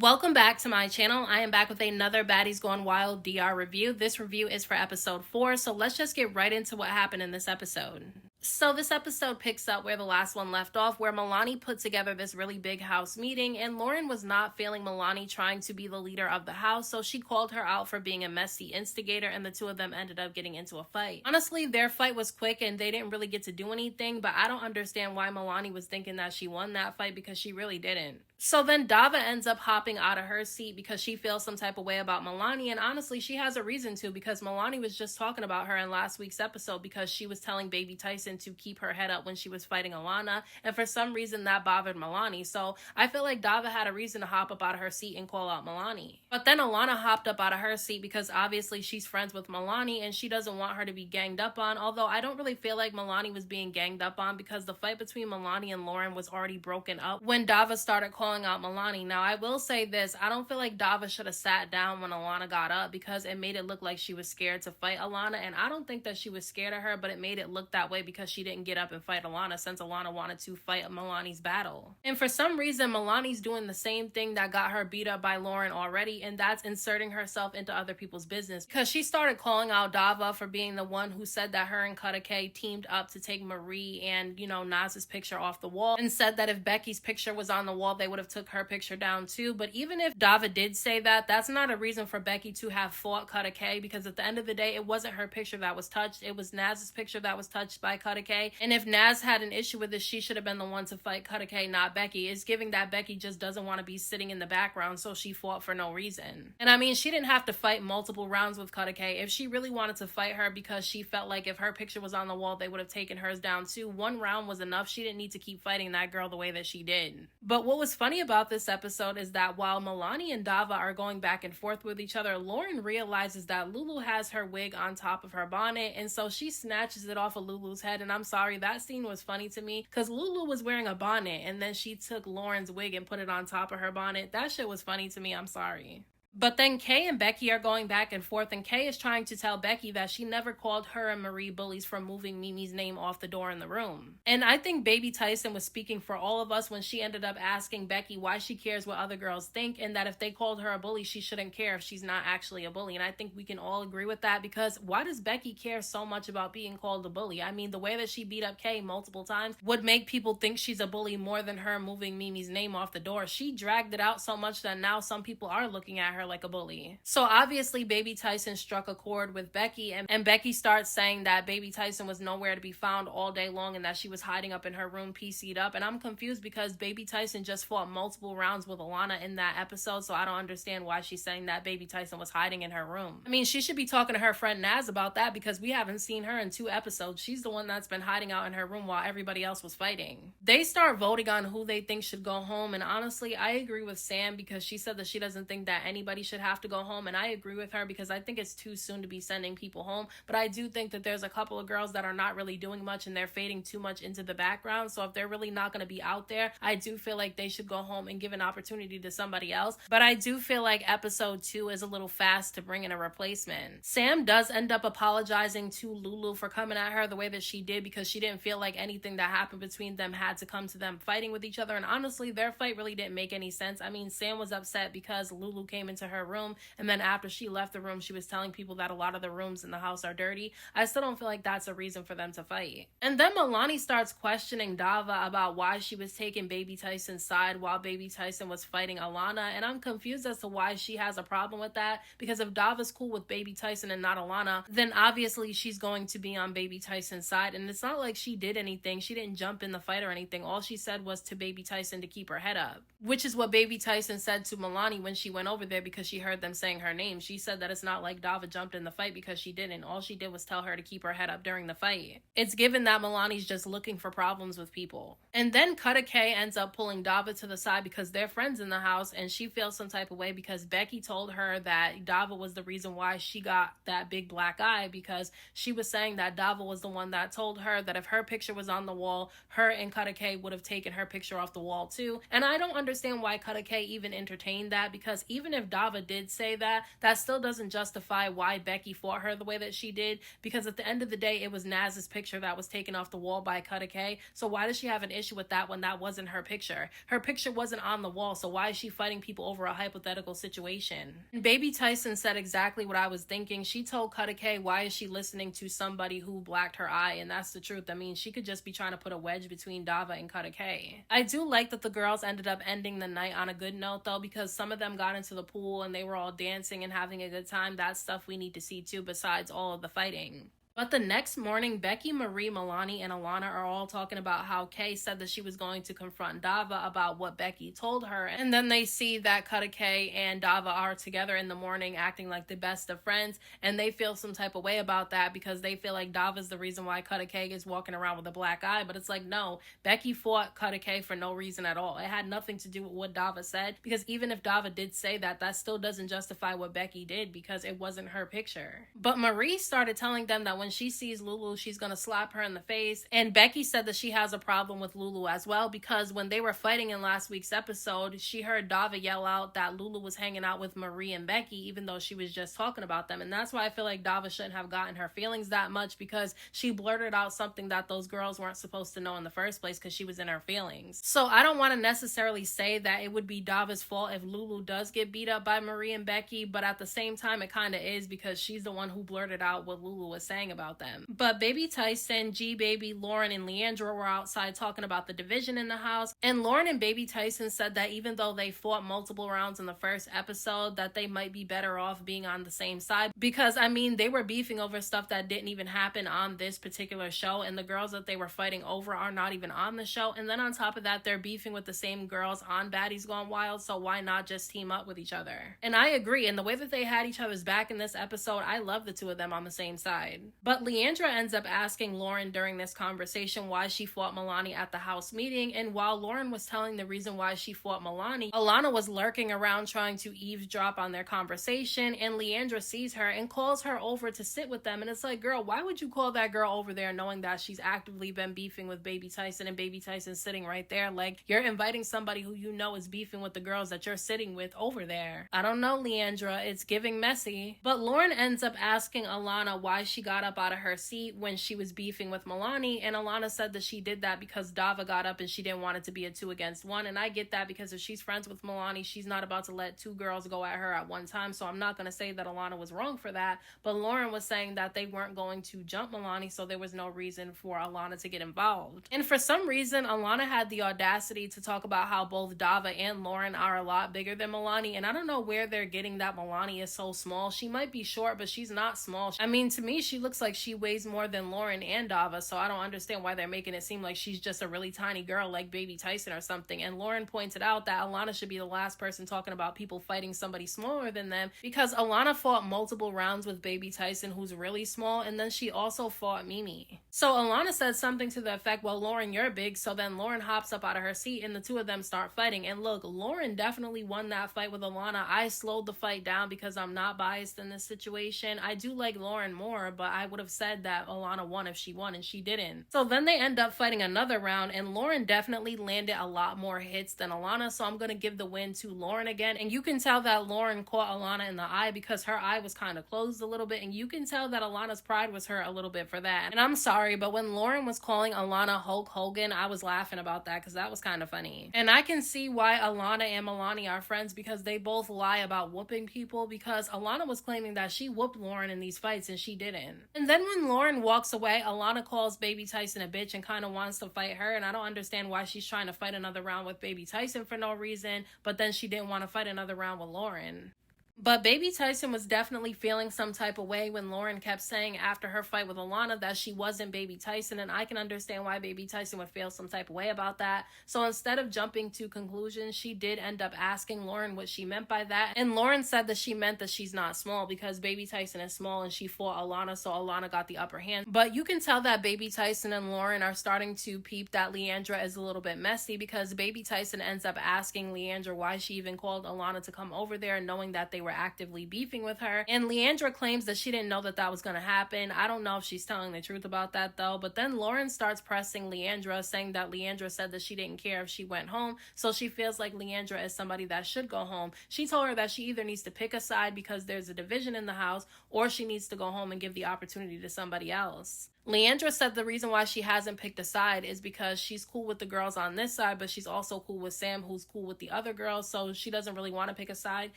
Welcome back to my channel. I am back with another Baddies Gone Wild DR review. This review is for episode 4, so let's just get right into what happened in this episode. So this episode picks up where the last one left off, where Milani put together this really big house meeting, and Lauren was not feeling Milani trying to be the leader of the house, so she called her out for being a messy instigator, and the two of them ended up getting into a fight. Honestly, their fight was quick and they didn't really get to do anything, but I don't understand why Milani was thinking that she won that fight because she really didn't. So then Dava ends up hopping out of her seat because she feels some type of way about Milani, and honestly, she has a reason to, because Milani was just talking about her in last week's episode because she was telling Baby Tyson to keep her head up when she was fighting Alana, and for some reason that bothered Milani. So I feel like Dava had a reason to hop up out of her seat and call out Milani. But then Alana hopped up out of her seat because obviously she's friends with Milani and she doesn't want her to be ganged up on, although I don't really feel like Milani was being ganged up on because the fight between Milani and Lauren was already broken up when Dava started calling out Milani. Now, I will say this, I don't feel like Dava should have sat down when Alana got up because it made it look like she was scared to fight Alana, and I don't think that she was scared of her, but it made it look that way because she didn't get up and fight Alana since Alana wanted to fight Milani's battle. And for some reason, Milani's doing the same thing that got her beat up by Lauren already, and that's inserting herself into other people's business, because she started calling out Dava for being the one who said that her and Kutta K teamed up to take Marie and, Naz's picture off the wall, and said that if Becky's picture was on the wall, they would have took her picture down too. But even if Dava did say that, that's not a reason for Becky to have fought Kutta K, because at the end of the day, it wasn't her picture that was touched, it was Naz's picture that was touched by Kutta K. And if Naz had an issue with this, she should have been the one to fight Kutta K, not Becky. It's giving that Becky just doesn't want to be sitting in the background, so she fought for no reason. And I mean, she didn't have to fight multiple rounds with Kutta K. If she really wanted to fight her because she felt like if her picture was on the wall, they would have taken hers down too, one round was enough. She didn't need to keep fighting that girl the way that she did. But what was funny about this episode is that while Milani and Dava are going back and forth with each other, Lauren realizes that Lulu has her wig on top of her bonnet, and so she snatches it off of Lulu's head. And I'm sorry, that scene was funny to me because Lulu was wearing a bonnet and then she took Lauren's wig and put it on top of her bonnet. That shit was funny to me, I'm sorry. But then Kay and Becky are going back and forth, and Kay is trying to tell Becky that she never called her and Marie bullies for moving Mimi's name off the door in the room. And I think Baby Tyson was speaking for all of us when she ended up asking Becky why she cares what other girls think, and that if they called her a bully, she shouldn't care if she's not actually a bully. And I think we can all agree with that, because why does Becky care so much about being called a bully? I mean, the way that she beat up Kay multiple times would make people think she's a bully more than her moving Mimi's name off the door. She dragged it out so much that now some people are looking at her like a bully. So obviously Baby Tyson struck a chord with Becky, and Becky starts saying that Baby Tyson was nowhere to be found all day long and that she was hiding up in her room PC'd up. And I'm confused because Baby Tyson just fought multiple rounds with Alana in that episode, so I don't understand why she's saying that Baby Tyson was hiding in her room. I mean, she should be talking to her friend Naz about that, because we haven't seen her in 2 episodes. She's the one that's been hiding out in her room while everybody else was fighting. They start voting on who they think should go home, and honestly, I agree with Sam because she said that she doesn't think that anybody should have to go home, and I agree with her because I think it's too soon to be sending people home. But I do think that there's a couple of girls that are not really doing much and they're fading too much into the background, so if they're really not going to be out there, I do feel like they should go home and give an opportunity to somebody else. But I do feel like episode 2 is a little fast to bring in a replacement. Sam does end up apologizing to Lulu for coming at her the way that she did, because she didn't feel like anything that happened between them had to come to them fighting with each other, and honestly their fight really didn't make any sense. I mean, Sam was upset because Lulu came into her room, and then after she left the room, she was telling people that a lot of the rooms in the house are dirty. I still don't feel like that's a reason for them to fight. And then Milani starts questioning Dava about why she was taking Baby Tyson's side while Baby Tyson was fighting Alana, and I'm confused as to why she has a problem with that, because if Dava's cool with Baby Tyson and not Alana, then obviously she's going to be on Baby Tyson's side. And it's not like she did anything. She didn't jump in the fight or anything. All she said was to Baby Tyson to keep her head up, which is what Baby Tyson said to Milani when she went over there, because she heard them saying her name. She said that it's not like Dava jumped in the fight, because she didn't. All she did was tell her to keep her head up during the fight. It's given that Milani's just looking for problems with people. And then Kutta K ends up pulling Dava to the side because they're friends in the house, and she feels some type of way because Becky told her that Dava was the reason why she got that big black eye, because she was saying that Dava was the one that told her that if her picture was on the wall, her and Kutta K would have taken her picture off the wall too. And I don't understand why Kutta K even entertained that, because even if Dava did say that, that still doesn't justify why Becky fought her the way that she did, because at the end of the day, it was Naz's picture that was taken off the wall by Kutta K. So why does she have an issue with that when that wasn't her picture? Her picture wasn't on the wall, so why is she fighting people over a hypothetical situation? And Baby Tyson said exactly what I was thinking. She told Kutta K, why is she listening to somebody who blacked her eye? And that's the truth. I mean, she could just be trying to put a wedge between Dava and Kutta K. I do like that the girls ended up ending the night on a good note, though, because some of them got into the pool and they were all dancing and having a good time. That's stuff we need to see too, besides all of the fighting. But the next morning, Becky, Marie, Milani, and Alana are all talking about how Kay said that she was going to confront Dava about what Becky told her. And then they see that Kutta K and Dava are together in the morning acting like the best of friends. And they feel some type of way about that because they feel like Dava's the reason why Kutta K is walking around with a black eye. But it's like, no, Becky fought Kutta K for no reason at all. It had nothing to do with what Dava said, because even if Dava did say that, that still doesn't justify what Becky did because it wasn't her picture. But Marie started telling them that when she sees Lulu, she's gonna slap her in the face. And Becky said that she has a problem with Lulu as well, because when they were fighting in last week's episode, she heard Dava yell out that Lulu was hanging out with Marie and Becky, even though she was just talking about them. And that's why I feel like Dava shouldn't have gotten her feelings that much, because she blurted out something that those girls weren't supposed to know in the first place because she was in her feelings. So I don't want to necessarily say that it would be Dava's fault if Lulu does get beat up by Marie and Becky, but at the same time it kind of is, because she's the one who blurted out what Lulu was saying about them. But Baby Tyson, G-Baby, Lauren, and Leandra were outside talking about the division in the house. And Lauren and Baby Tyson said that even though they fought multiple rounds in the first episode, that they might be better off being on the same side. Because, I mean, they were beefing over stuff that didn't even happen on this particular show. And the girls that they were fighting over are not even on the show. And then on top of that, they're beefing with the same girls on Baddies Gone Wild. So why not just team up with each other? And I agree. And the way that they had each other's back in this episode, I love the two of them on the same side. But Leandra ends up asking Lauren during this conversation why she fought Milani at the house meeting, and while Lauren was telling the reason why she fought Milani, Alana was lurking around trying to eavesdrop on their conversation, and Leandra sees her and calls her over to sit with them. And it's like, girl, why would you call that girl over there knowing that she's actively been beefing with Baby Tyson and Baby Tyson's sitting right there? Like, you're inviting somebody who you know is beefing with the girls that you're sitting with over there. I don't know, Leandra, it's giving messy. But Lauren ends up asking Alana why she got up out of her seat when she was beefing with Milani, and Alana said that she did that because Dava got up and she didn't want it to be a 2 against 1. And I get that, because if she's friends with Milani, she's not about to let two girls go at her at one time. So I'm not going to say that Alana was wrong for that, but Lauren was saying that they weren't going to jump Milani, so there was no reason for Alana to get involved. And for some reason, Alana had the audacity to talk about how both Dava and Lauren are a lot bigger than Milani, and I don't know where they're getting that Milani is so small. She might be short, but she's not small. I mean, to me, she looks like she weighs more than Lauren and Dava, so I don't understand why they're making it seem like she's just a really tiny girl like Baby Tyson or something. And Lauren pointed out that Alana should be the last person talking about people fighting somebody smaller than them, because Alana fought multiple rounds with Baby Tyson, who's really small, and then she also fought Mimi. So Alana said something to the effect, well, Lauren, you're big. So then Lauren hops up out of her seat and the two of them start fighting. And look, Lauren definitely won that fight with Alana. I slowed the fight down because I'm not biased in this situation. I do like Lauren more, but I would have said that Alana won if she won, and she didn't. So then they end up fighting another round, and Lauren definitely landed a lot more hits than Alana, so I'm going to give the win to Lauren again. And you can tell that Lauren caught Alana in the eye because her eye was kind of closed a little bit, and you can tell that Alana's pride was hurt a little bit for that. And I'm sorry, but when Lauren was calling Alana Hulk Hogan, I was laughing about that because that was kind of funny. And I can see why Alana and Milani are friends, because they both lie about whooping people, because Alana was claiming that she whooped Lauren in these fights and she didn't. And then when Lauren walks away, Alana calls Baby Tyson a bitch and kind of wants to fight her, and I don't understand why she's trying to fight another round with Baby Tyson for no reason, but then she didn't want to fight another round with Lauren. But Baby Tyson was definitely feeling some type of way when Lauren kept saying after her fight with Alana that she wasn't Baby Tyson, and I can understand why Baby Tyson would feel some type of way about that. So instead of jumping to conclusions, she did end up asking Lauren what she meant by that, and Lauren said that she meant that she's not small because Baby Tyson is small and she fought Alana, so Alana got the upper hand. But you can tell that Baby Tyson and Lauren are starting to peep that Leandra is a little bit messy, because Baby Tyson ends up asking Leandra why she even called Alana to come over there, knowing that they were actively beefing with her. And Leandra claims that she didn't know that that was going to happen. I don't know if she's telling the truth about that though. But then Lauren starts pressing Leandra, saying that Leandra said that she didn't care if she went home. So she feels like Leandra is somebody that should go home. She told her that she either needs to pick a side because there's a division in the house, or she needs to go home and give the opportunity to somebody else. Leandra said the reason why she hasn't picked a side is because she's cool with the girls on this side, but she's also cool with Sam, who's cool with the other girls, so she doesn't really want to pick a side.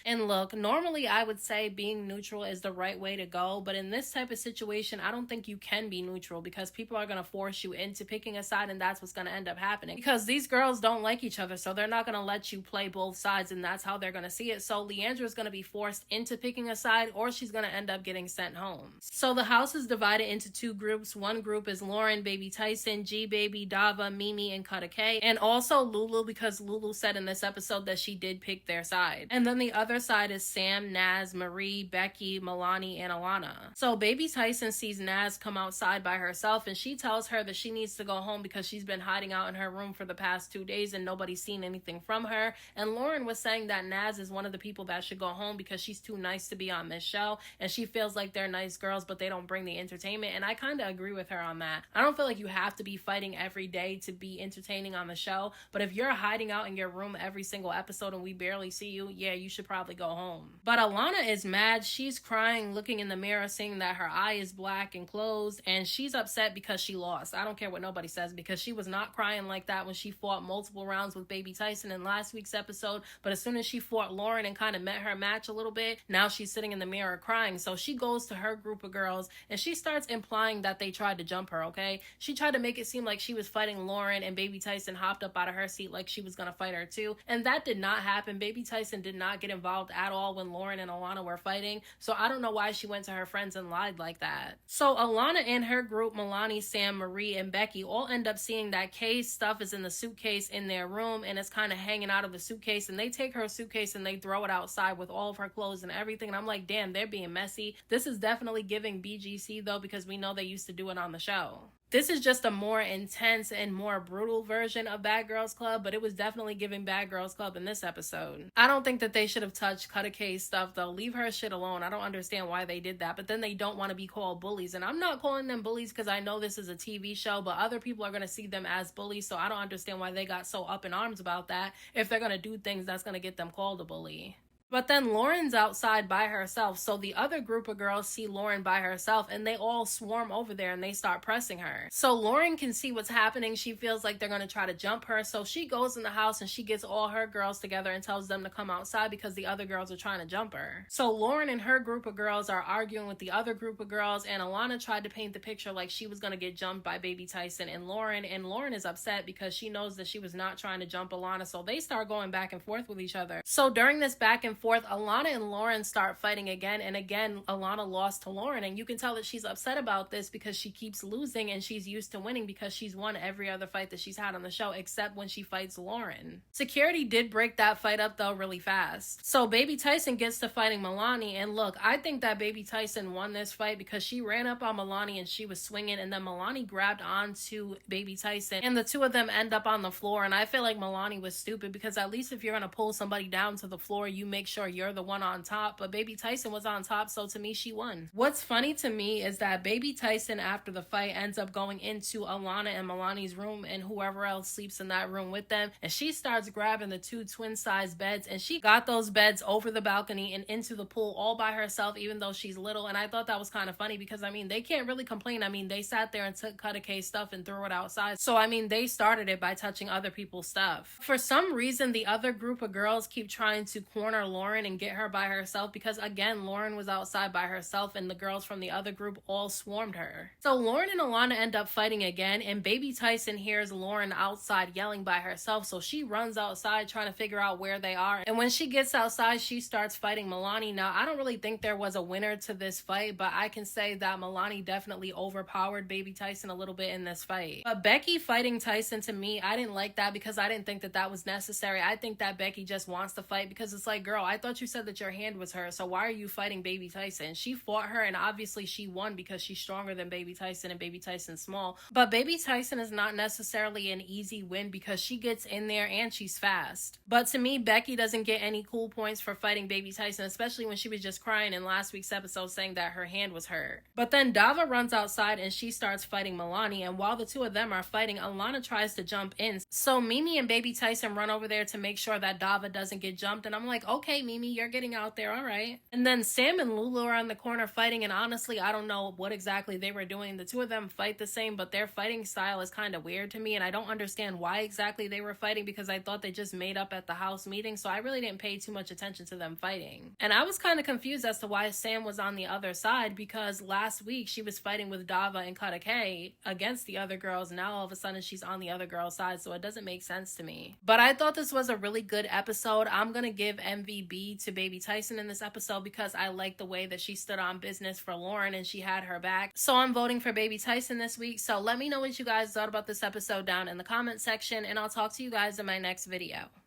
And look, normally I would say being neutral is the right way to go, but in this type of situation, I don't think you can be neutral because people are going to force you into picking a side, and that's what's going to end up happening. Because these girls don't like each other, so they're not going to let you play both sides, and that's how they're going to see it. So Leandra's going to be forced into picking a side, or she's going to end up getting sent home. So the house is divided into two groups. One group is Lauren, Baby Tyson, G Baby, Dava, Mimi, and Kutta K, and also Lulu, because Lulu said in this episode that she did pick their side. And then the other side is Sam, Naz, Marie, Becky, Milani, and Alana. So Baby Tyson sees Naz come outside by herself, and she tells her that she needs to go home because she's been hiding out in her room for the past 2 days and nobody's seen anything from her. And Lauren was saying that Naz is one of the people that should go home because she's too nice to be on this show, and she feels like they're nice girls but they don't bring the entertainment. And I kind of agree with her on that. I don't feel like you have to be fighting every day to be entertaining on the show, but if you're hiding out in your room every single episode and we barely see you, yeah, you should probably go home. But Alana is mad. She's crying, looking in the mirror, seeing that her eye is black and closed, and she's upset because she lost. I don't care what nobody says, because she was not crying like that when she fought multiple rounds with Baby Tyson in last week's episode, but as soon as she fought Lauren and kind of met her match a little bit, now she's sitting in the mirror crying. So she goes to her group of girls and she starts implying that they tried to jump her, okay? She tried to make it seem like she was fighting Lauren, and Baby Tyson hopped up out of her seat like she was gonna fight her too, and that did not happen. Baby Tyson did not get involved at all when Lauren and Alana were fighting, so I don't know why she went to her friends and lied like that. So Alana and her group, Milani, Sam, Marie, and Becky, all end up seeing that Kay's stuff is in the suitcase in their room, and it's kind of hanging out of the suitcase, and they take her suitcase and they throw it outside with all of her clothes and everything, and I'm like, damn, they're being messy. This is definitely giving BGC though, because we know they used to do it on the show. This is just a more intense and more brutal version of Bad Girls Club, but it was definitely giving Bad Girls Club in this episode. I don't think that they should have touched Kutta K's stuff though. Leave her shit alone. I don't understand why they did that, but then they don't want to be called bullies, and I'm not calling them bullies because I know this is a TV show, but other people are going to see them as bullies, so I don't understand why they got so up in arms about that if they're going to do things that's going to get them called a bully. But then Lauren's outside by herself, so the other group of girls see Lauren by herself and they all swarm over there and they start pressing her. So Lauren can see what's happening. She feels like they're going to try to jump her, so she goes in the house and she gets all her girls together and tells them to come outside because the other girls are trying to jump her. So Lauren and her group of girls are arguing with the other group of girls, and Alana tried to paint the picture like she was going to get jumped by Baby Tyson and Lauren is upset because she knows that she was not trying to jump Alana, so they start going back and forth with each other. So during this back and forth, Alana and Lauren start fighting again, and again Alana lost to Lauren, and you can tell that she's upset about this because she keeps losing and she's used to winning because she's won every other fight that she's had on the show except when she fights Lauren. Security did break that fight up though really fast. So Baby Tyson gets to fighting Milani, and look, I think that Baby Tyson won this fight because she ran up on Milani and she was swinging, and then Milani grabbed onto Baby Tyson and the two of them end up on the floor, and I feel like Milani was stupid because at least if you're gonna pull somebody down to the floor, you make sure you're the one on top, but Baby Tyson was on top, so to me she won. What's funny to me is that Baby Tyson after the fight ends up going into Alana and Milani's room and whoever else sleeps in that room with them, and she starts grabbing the two twin size beds, and she got those beds over the balcony and into the pool all by herself even though she's little, and I thought that was kind of funny because I mean they can't really complain. I mean they sat there and took Kutta K's stuff and threw it outside, so I mean they started it by touching other people's stuff. For some reason the other group of girls keep trying to corner Lauren and get her by herself because again Lauren was outside by herself and the girls from the other group all swarmed her. So Lauren and Alana end up fighting again, and Baby Tyson hears Lauren outside yelling by herself, so she runs outside trying to figure out where they are, and when she gets outside she starts fighting Milani. Now I don't really think there was a winner to this fight, but I can say that Milani definitely overpowered Baby Tyson a little bit in this fight. But Becky fighting Tyson, to me I didn't like that because I didn't think that that was necessary. I think that Becky just wants to fight because it's like, girl, girl, I thought you said that your hand was hurt, so why are you fighting Baby Tyson? She fought her, and obviously she won because she's stronger than Baby Tyson, and Baby Tyson's small. But Baby Tyson is not necessarily an easy win because she gets in there and she's fast. But to me, Becky doesn't get any cool points for fighting Baby Tyson, especially when she was just crying in last week's episode saying that her hand was hurt. But then Dava runs outside and she starts fighting Milani, and while the two of them are fighting, Alana tries to jump in. So Mimi and Baby Tyson run over there to make sure that Dava doesn't get jumped, and I'm like, okay, Mimi, you're getting out there, all right. And then Sam and Lulu are in the corner fighting, and honestly, I don't know what exactly they were doing. The two of them fight the same, but their fighting style is kind of weird to me, and I don't understand why exactly they were fighting because I thought they just made up at the house meeting, so I really didn't pay too much attention to them fighting. And I was kind of confused as to why Sam was on the other side, because last week she was fighting with Dava and Kata K against the other girls. Now all of a sudden she's on the other girl's side, so it doesn't make sense to me. But I thought this was a really good episode. I'm gonna give MVB to Baby Tyson in this episode because I like the way that she stood on business for Lauren and she had her back. So I'm voting for Baby Tyson this week. So let me know what you guys thought about this episode down in the comment section, and I'll talk to you guys in my next video.